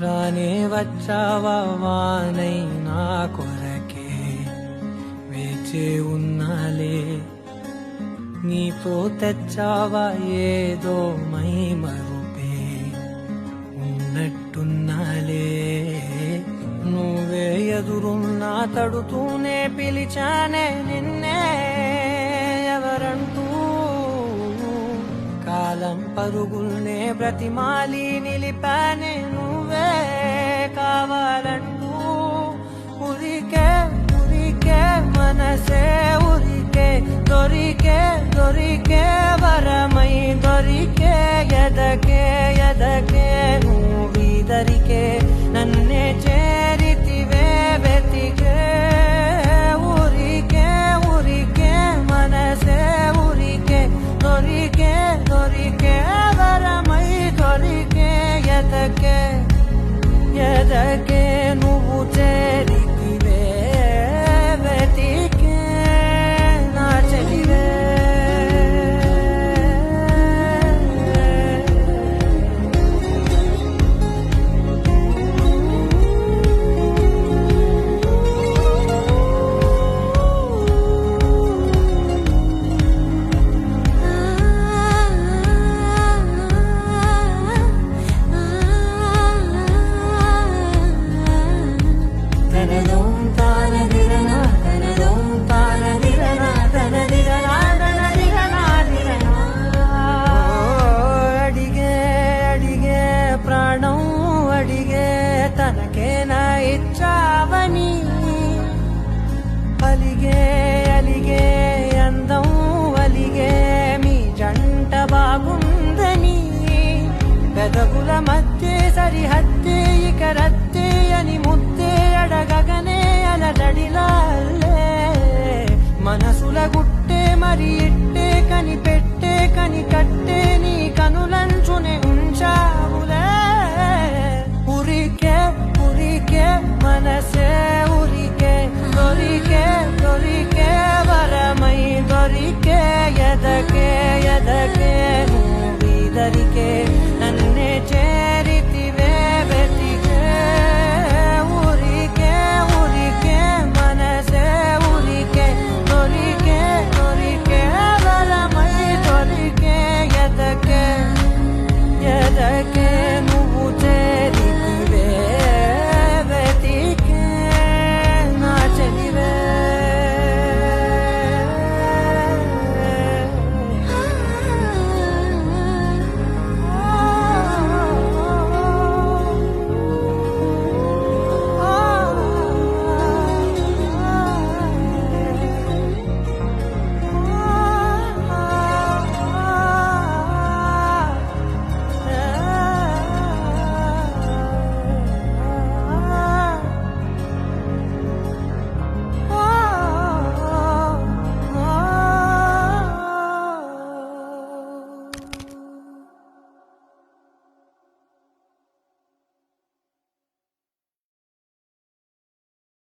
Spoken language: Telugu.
రానే వచ్చావా వానై నా కొరకే వేచే ఉన్నాలే నీతో తెచ్చావా ఏదో మై మరుపే ఉన్నట్టున్నాలే నువ్వే ఎదురున్నా తడుతూనే పిలిచానే నిన్నే ఎవరంటూ కాలం పరుగుల్నే బ్రతిమాలి నిలిపానే నువ్వే కావాలంటూ ఉరికే ఉరికే మనసే ఉరికే దొరికే దొరికే వరమై దొరికే ఎదకే ఎదకే నువ్విదరికే నన్నే చేరితివే వెతికే ఉరికే ఉరికే మనసే ఉరికే దొరికే దొరికే వరమై దొరికే ఎదకే ఎదకే నువ్వు చేరితివే వెతికే నా చెలివే తనకేనా ఇచ్చావని అలిగే అలిగే అందం అలిగే మీ జంట బాగుందని పెదవుల మధ్య సరిహద్దే ఇక రద్దే అని ముద్దే అడగగనే అలడడిలాలే మనసుల గుట్టే మరి ఇట్టే కని పెట్టే కని కట్టే నీ కనులంచునే ఉంచావులే ఉరికే ఉరికే మనసే ఉరికే దొరికే దొరికే వరమై దొరికే ఎదకే ఎదకే నువ్విదరికే నన్నే చేరితివే వెతికే ఉరికే ఉరికే మనసే ఉరికే దొరికే దొరికే వరమై దొరికే ఎదకే ఎదకే